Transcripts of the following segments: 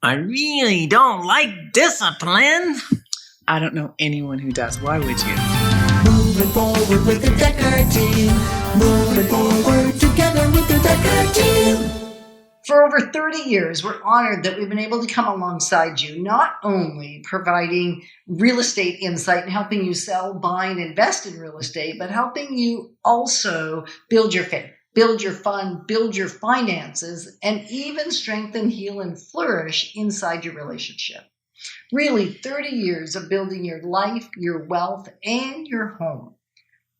I really don't like discipline. I don't know anyone who does. Why would you? Moving forward with the Dekker Team. Moving forward together with the Dekker Team. For over 30 years, we're honored that we've been able to come alongside you, not only providing real estate insight and helping you sell, buy, and invest in real estate, but helping you also build your faith, build your fund, build your finances, and even strengthen, heal, and flourish inside your relationship. Really, 30 years of building your life, your wealth, and your home.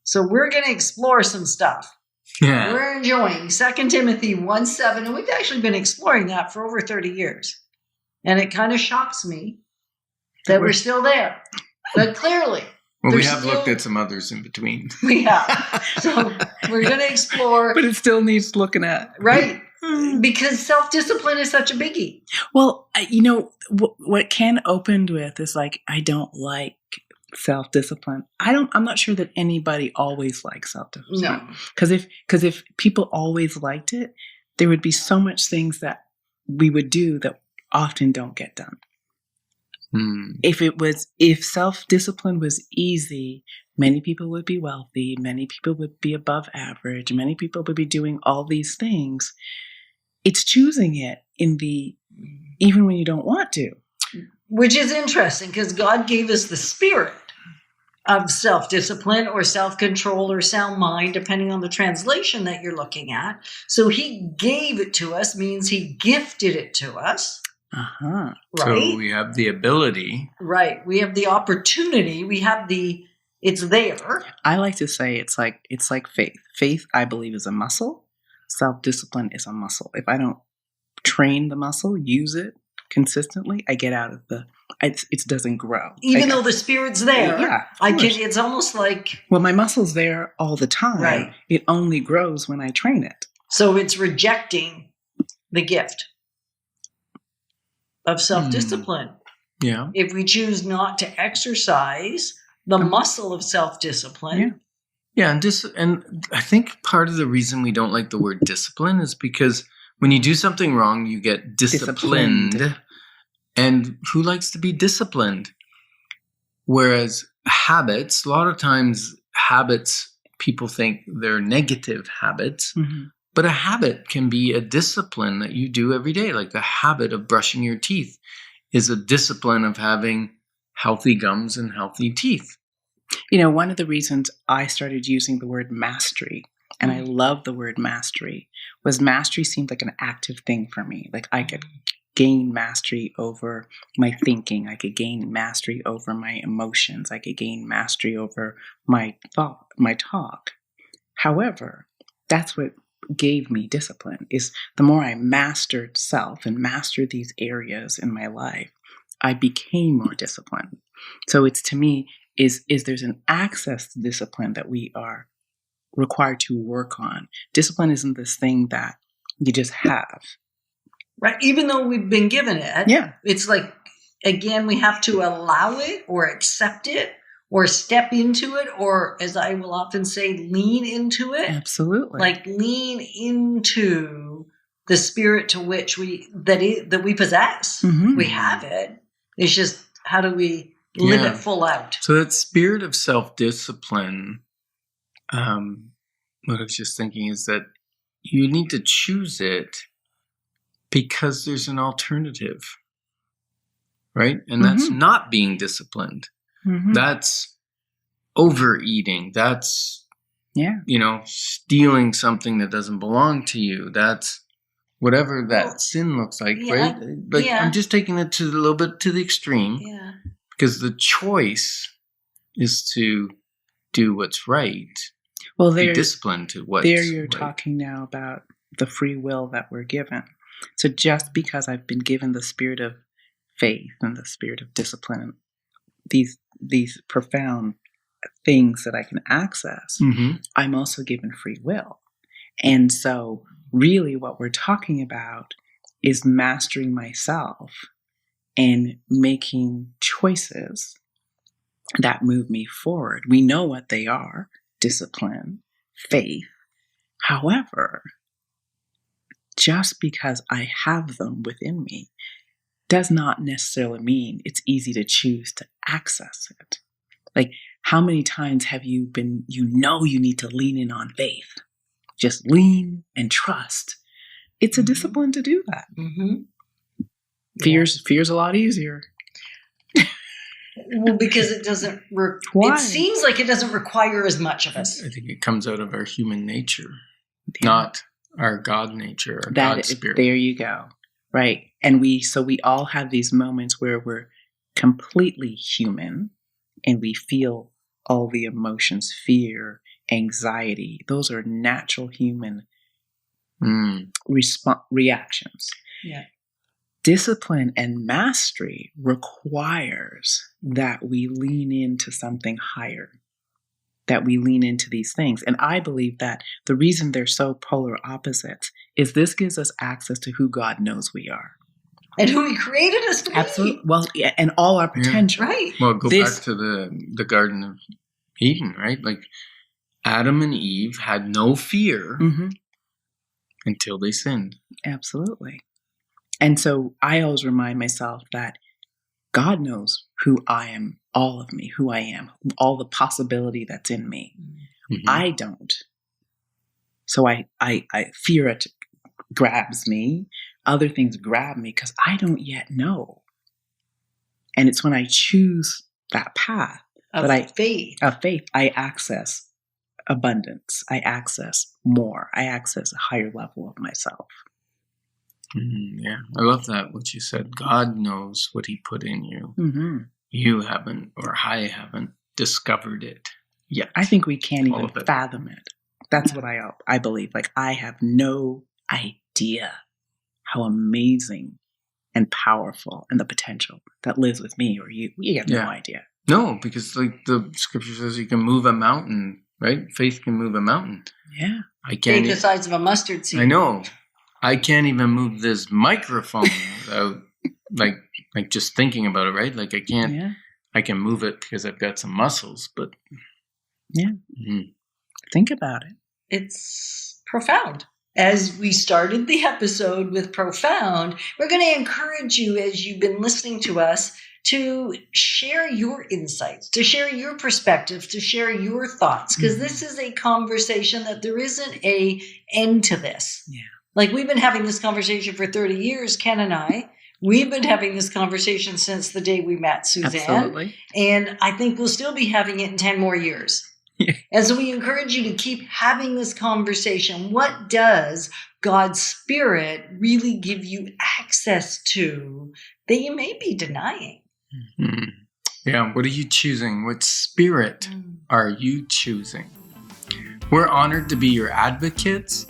So we're going to explore some stuff. Yeah. We're enjoying 2 Timothy 1:7, and we've actually been exploring that for over 30 years. And it kind of shocks me that we're still there. But clearly, well, we have looked at some others in between. We have. So we're going to explore. But it still needs looking at. Right. Because self-discipline is such a biggie. Well, what Ken opened with is like, I don't like self-discipline. I'm not sure that anybody always likes self-discipline. No. Because if people always liked it, there would be so much things that we would do that often don't get done. If self-discipline was easy, many people would be wealthy, many people would be above average, many people would be doing all these things. It's choosing it even when you don't want to. Which is interesting because God gave us the spirit of self-discipline or self-control or sound mind, depending on the translation that you're looking at. So he gave it to us, means he gifted it to us. Uh-huh. Right? So we have the ability. Right. We have the opportunity. It's there. I like to say it's like faith. Faith, I believe, is a muscle. Self-discipline is a muscle. If I don't train the muscle, use it consistently, I get out of it doesn't grow. Even though the spirit's there. Yeah. It's almost like. Well, my muscle's there all the time. Right. It only grows when I train it. So it's rejecting the gift of self-discipline. Yeah. If we choose not to exercise the muscle of self-discipline. Yeah. Yeah, and I think part of the reason we don't like the word discipline is because when you do something wrong, you get disciplined. And who likes to be disciplined? Whereas habits, a lot of times habits, people think they're negative habits. Mm-hmm. But a habit can be a discipline that you do every day. Like the habit of brushing your teeth is a discipline of having healthy gums and healthy teeth. One of the reasons I started using the word mastery, and I love the word mastery, was mastery seemed like an active thing for me. Like I could gain mastery over my thinking. I could gain mastery over my emotions. I could gain mastery over my talk. However, that's what gave me discipline, is the more I mastered self and mastered these areas in my life, I became more disciplined. So it's, to me, is there's an access to discipline that we are required to work on. Discipline isn't this thing that you just have. Right. Even though we've been given it. Yeah. It's like, again, we have to allow it or accept it or step into it, or, as I will often say, lean into it. Absolutely. Like lean into the spirit to which we possess. Mm-hmm. We have it. It's just, how do we live it full out? So that spirit of self-discipline, what I was just thinking is that you need to choose it because there's an alternative, right? And that's not being disciplined. Mm-hmm. That's overeating. That's, stealing something that doesn't belong to you. That's whatever that sin looks like, right? Like I'm just taking it to a little bit to the extreme. Yeah. Because the choice is to do what's right. Well, be disciplined to what's there you're right. Talking now about the free will that we're given. So just because I've been given the spirit of faith and the spirit of discipline, these profound things that I can access, I'm also given free will. And so really what we're talking about is mastering myself and making choices that move me forward. We know what they are: discipline, faith. However, just because I have them within me does not necessarily mean it's easy to choose to access it. Like, how many times have you need to lean in on faith? Just lean and trust. It's a discipline to do that. Mm-hmm. Fear's a lot easier. Well, because it doesn't. Why? It seems like it doesn't require as much of us. I think it comes out of our human nature, not our God nature, our God spirit. There you go. Right. And we all have these moments where we're completely human and we feel all the emotions, fear, anxiety. Those are natural human reactions. Yeah. Discipline and mastery requires that we lean into something higher, that we lean into these things. And I believe that the reason they're so polar opposites is this gives us access to who God knows we are. And who He created us to be. Absolutely. Well, yeah, and all our potential. Yeah. Right. Well, go back to the Garden of Eden, right? Like Adam and Eve had no fear until they sinned. Absolutely. And so I always remind myself that God knows who I am, all of me, who I am, all the possibility that's in me. Mm-hmm. I don't. So I fear it grabs me. Other things grab me because I don't yet know. And it's when I choose that path of faith, I access abundance. I access more. I access a higher level of myself. Yeah, I love that, what you said. God knows what He put in you. Mm-hmm. You haven't, or I haven't, discovered it yet. I think we can't even fathom it. That's what I believe. Like, I have no idea how amazing and powerful and the potential that lives with me or you. You have no idea. No, because like the scripture says, you can move a mountain, right? Faith can move a mountain. Yeah. I can't. Faith the size of a mustard seed. I know. I can't even move this microphone without like just thinking about it, right? Like I can't. Yeah. I can move it because I've got some muscles, but think about it. It's profound. As we started the episode with profound, we're going to encourage you, as you've been listening to us, to share your insights, to share your perspectives, to share your thoughts, because this is a conversation that there isn't an end to this. Yeah. Like, we've been having this conversation for 30 years, Ken and I. We've been having this conversation since the day we met Suzan. Absolutely. And I think we'll still be having it in 10 more years. Yeah. And so we encourage you to keep having this conversation. What does God's Spirit really give you access to that you may be denying? Mm-hmm. Yeah, what are you choosing? What spirit are you choosing? We're honored to be your advocates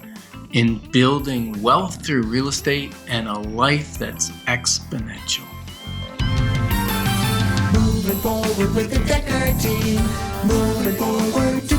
in building wealth through real estate and a life that's exponential. Moving forward with the Dekker Team. Moving forward to